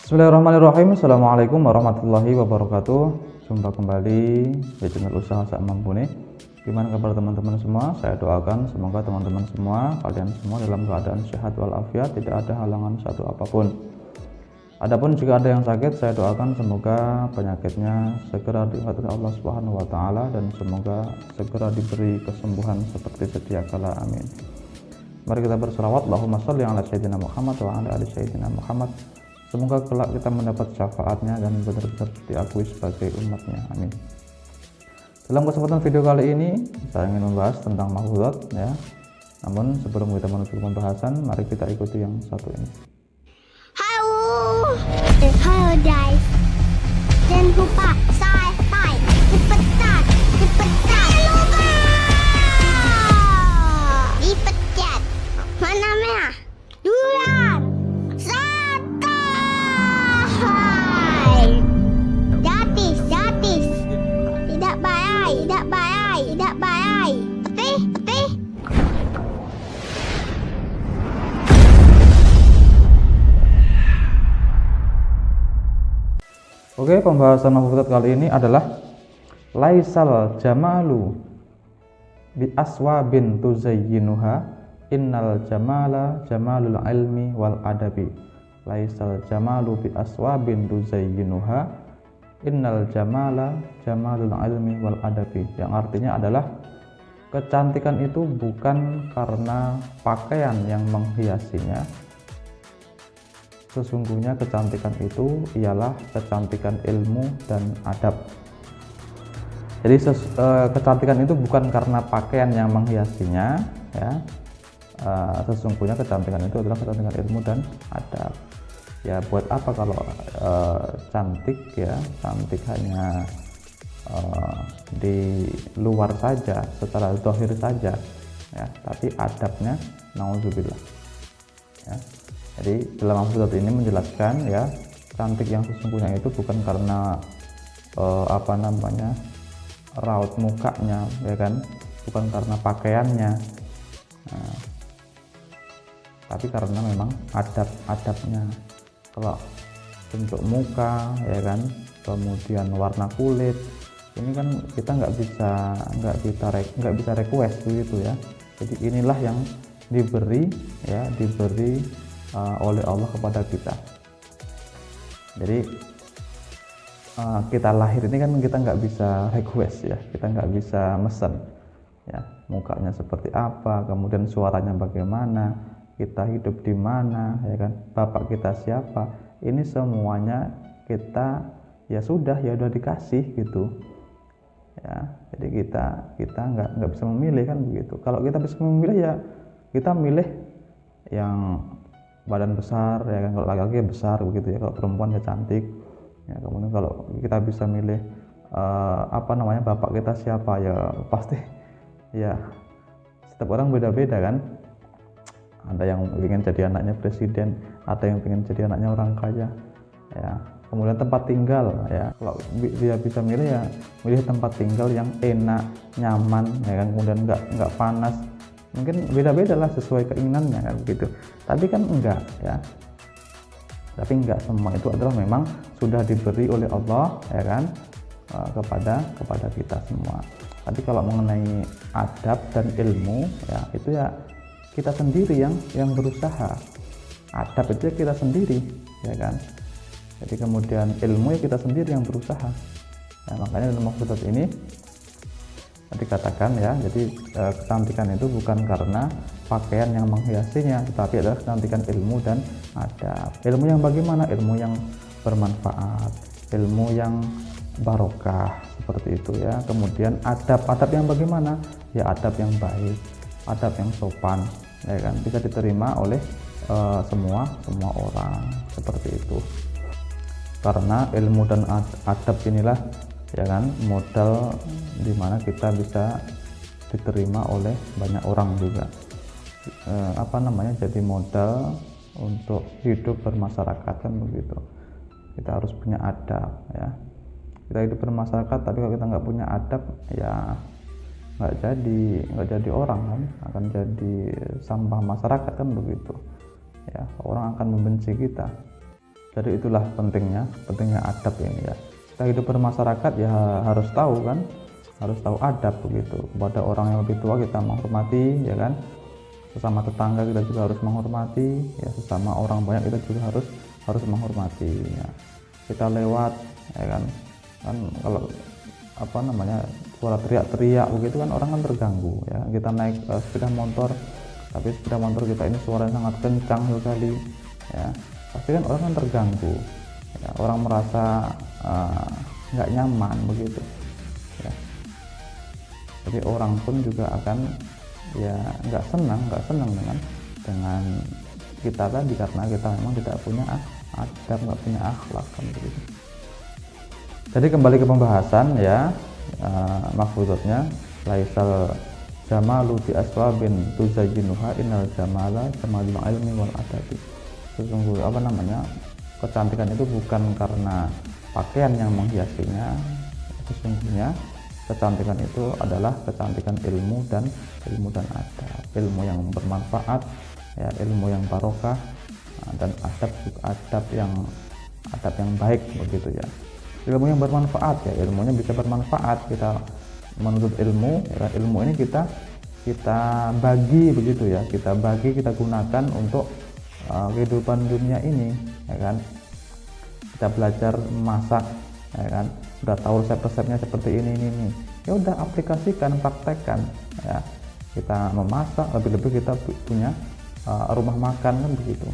Bismillahirrahmanirrahim. Assalamualaikum warahmatullahi wabarakatuh. Jumpa kembali di channel Usaha Sak Mampu nih. Gimana kabar teman-teman semua? Saya doakan semoga teman-teman semua, kalian semua dalam keadaan sehat walafiat, tidak ada halangan satu apapun. Adapun jika ada yang sakit, saya doakan semoga penyakitnya segera diangkat oleh Allah Subhanahu wa taala dan semoga segera diberi kesembuhan seperti sedia kala. Amin. Mari kita berselawat, Allahumma sholli ala sayyidina Muhammad wa ala ali sayyidina Muhammad. Semoga kelak kita mendapat syafaatnya dan benar-benar diakui sebagai umatnya. Amin. Dalam kesempatan video kali ini saya ingin membahas tentang mahfudzat ya. Namun sebelum kita menuju ke pembahasan, mari kita ikuti yang satu ini. Halo guys, jangan lupa subscribe, cepetan, lupa dipencet mana merah duluan, gratis, tidak bayar, oke? Oke, pembahasan mahfudzat kali ini adalah laisal jamalu bi aswabin tuzayyinuha innal jamala jamalul ilmi wal adabi. Laisal jamalu bi aswabin tuzayyinuha innal jamala jamalul ilmi wal adabi. Yang artinya adalah kecantikan itu bukan karena pakaian yang menghiasinya. Sesungguhnya kecantikan itu ialah kecantikan ilmu dan adab. Jadi kecantikan itu bukan karena pakaian yang menghiasinya ya. Sesungguhnya kecantikan itu adalah kecantikan ilmu dan adab. Ya buat apa kalau cantik ya, cantik hanya di luar saja, secara zahir saja ya, tapi adabnya naudzubillah ya. Jadi dalam mahfudzat ini menjelaskan ya, cantik yang sesungguhnya itu bukan karena raut mukanya ya kan, bukan karena pakaiannya, tapi karena memang adabnya. Kalau bentuk muka ya kan, kemudian warna kulit, ini kan kita nggak bisa request begitu ya. Jadi inilah yang diberi oleh Allah kepada kita. Jadi kita lahir ini kan kita nggak bisa request ya, kita nggak bisa mesen ya, mukanya seperti apa, kemudian suaranya bagaimana, kita hidup di mana ya kan, bapak kita siapa, ini semuanya kita ya udah dikasih gitu ya. Jadi kita nggak bisa memilih kan begitu. Kalau kita bisa memilih ya kita milih yang badan besar ya kan, kalau laki-laki besar begitu ya, kalau perempuan ya cantik ya. Kemudian kalau kita bisa milih bapak kita siapa ya, pasti ya setiap orang beda-beda kan. Ada yang ingin jadi anaknya presiden, ada yang ingin jadi anaknya orang kaya ya. Kemudian tempat tinggal ya, kalau dia bisa milih ya milih tempat tinggal yang enak, nyaman ya kan, kemudian nggak panas. Mungkin beda-beda lah sesuai keinginannya kan begitu. Tapi kan enggak ya. Tapi enggak semua itu adalah memang sudah diberi oleh Allah ya kan, kepada kita semua. Tapi kalau mengenai adab dan ilmu ya, itu ya kita sendiri yang berusaha. Adab itu ya kita sendiri ya kan. Jadi kemudian ilmu ya kita sendiri yang berusaha. Nah, makanya dalam mahfudzat ini dikatakan ya, jadi kecantikan itu bukan karena pakaian yang menghiasinya, tetapi adalah kecantikan ilmu dan adab. Ilmu yang bagaimana? Ilmu yang bermanfaat, ilmu yang barokah seperti itu ya. Kemudian adab yang bagaimana? Ya adab yang baik, adab yang sopan ya kan, bisa diterima oleh semua orang seperti itu. Karena ilmu dan adab inilah ya kan modal dimana kita bisa diterima oleh banyak orang juga, jadi modal untuk hidup bermasyarakat kan begitu. Kita harus punya adab ya. Kita hidup bermasyarakat tapi kalau kita nggak punya adab ya nggak jadi orang kan, akan jadi sampah masyarakat kan begitu ya. Orang akan membenci kita. Jadi itulah pentingnya adab ini ya. Kita hidup bermasyarakat ya harus tahu kan, harus tahu adab begitu. Kepada orang yang lebih tua kita menghormati ya kan, sesama tetangga kita juga harus menghormati ya, sesama orang banyak kita juga harus menghormati ya. Kita lewat ya kan kalau apa namanya suara teriak-teriak begitu kan orang kan terganggu ya. Kita naik sepeda motor, tapi sepeda motor kita ini suaranya sangat kencang sekali ya, pasti kan orang kan terganggu ya, orang merasa nggak nyaman begitu ya. Jadi orang pun juga akan ya nggak senang dengan kita tadi, karena kita memang tidak punya adab, nggak punya akhlak kan begitu. Jadi kembali ke pembahasan ya, mahfuzatnya laisal jamalu bi aswabin tuzayyinuha innal jamala jamalul ilmi wal adabi. Sesungguhnya apa namanya, kecantikan itu bukan karena pakaian yang menghiasinya, sesungguhnya kecantikan itu adalah kecantikan ilmu dan adab, ilmu yang bermanfaat ya, ilmu yang barokah, dan adab yang baik begitu ya. Ilmu yang bermanfaat ya, ilmunya bisa bermanfaat, kita menuntut ilmu ya, ilmu ini kita bagi begitu ya, kita gunakan untuk kehidupan dunia ini ya kan. Kita belajar memasak ya kan, udah tahu resep-resepnya seperti ini ya udah aplikasikan, praktekkan ya. Kita memasak, lebih-lebih kita punya rumah makan kan begitu.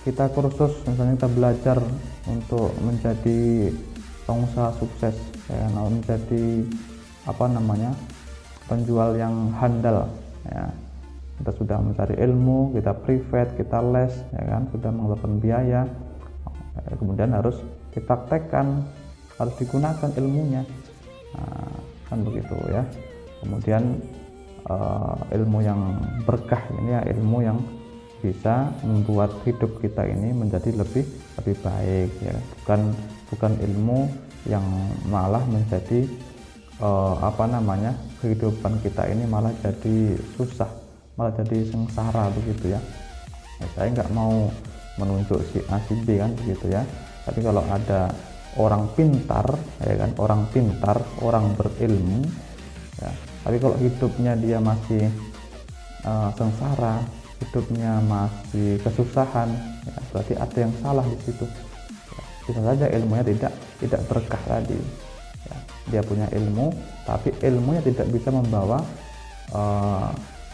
Kita kursus misalnya, kita belajar untuk menjadi pengusaha sukses ya, menjadi apa namanya penjual yang handal ya. Kita sudah mencari ilmu, kita privat, kita les ya kan, sudah mengeluarkan biaya, kemudian harus dipraktekkan, harus digunakan ilmunya kan begitu ya. Kemudian ilmu yang berkah ini ya, ilmu yang bisa membuat hidup kita ini menjadi lebih baik ya, bukan ilmu yang malah menjadi apa namanya, kehidupan kita ini malah jadi susah, malah jadi sengsara begitu ya. Saya nggak mau menunjuk si A si B kan begitu ya, tapi kalau ada orang pintar ya kan, orang berilmu ya, tapi kalau hidupnya dia masih sengsara, hidupnya masih kesusahan ya, berarti ada yang salah di situ ya. Bisa saja ilmunya tidak berkah tadi ya. Dia punya ilmu tapi ilmunya tidak bisa membawa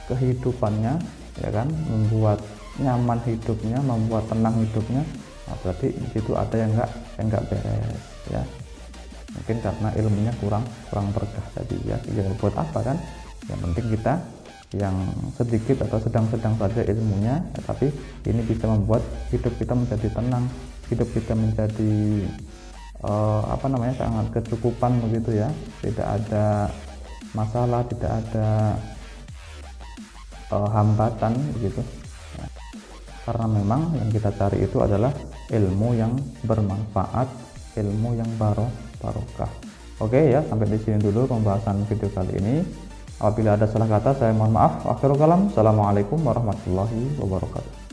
kehidupannya ya kan, membuat nyaman hidupnya, membuat tenang hidupnya. Nah, berarti di situ ada yang enggak beres ya. Mungkin karena ilmunya kurang berkah tadi ya. Ya buat apa kan? Yang penting kita yang sedikit atau sedang-sedang saja ilmunya ya, tapi ini bisa membuat hidup kita menjadi tenang, hidup kita menjadi apa namanya, sangat kecukupan begitu ya. Tidak ada masalah, tidak ada hambatan begitu ya. Karena memang yang kita cari itu adalah ilmu yang bermanfaat, ilmu yang barokah. Oke ya, sampai di sini dulu pembahasan video kali ini. Apabila ada salah kata saya mohon maaf. Akhirul kalam, assalamualaikum warahmatullahi wabarakatuh.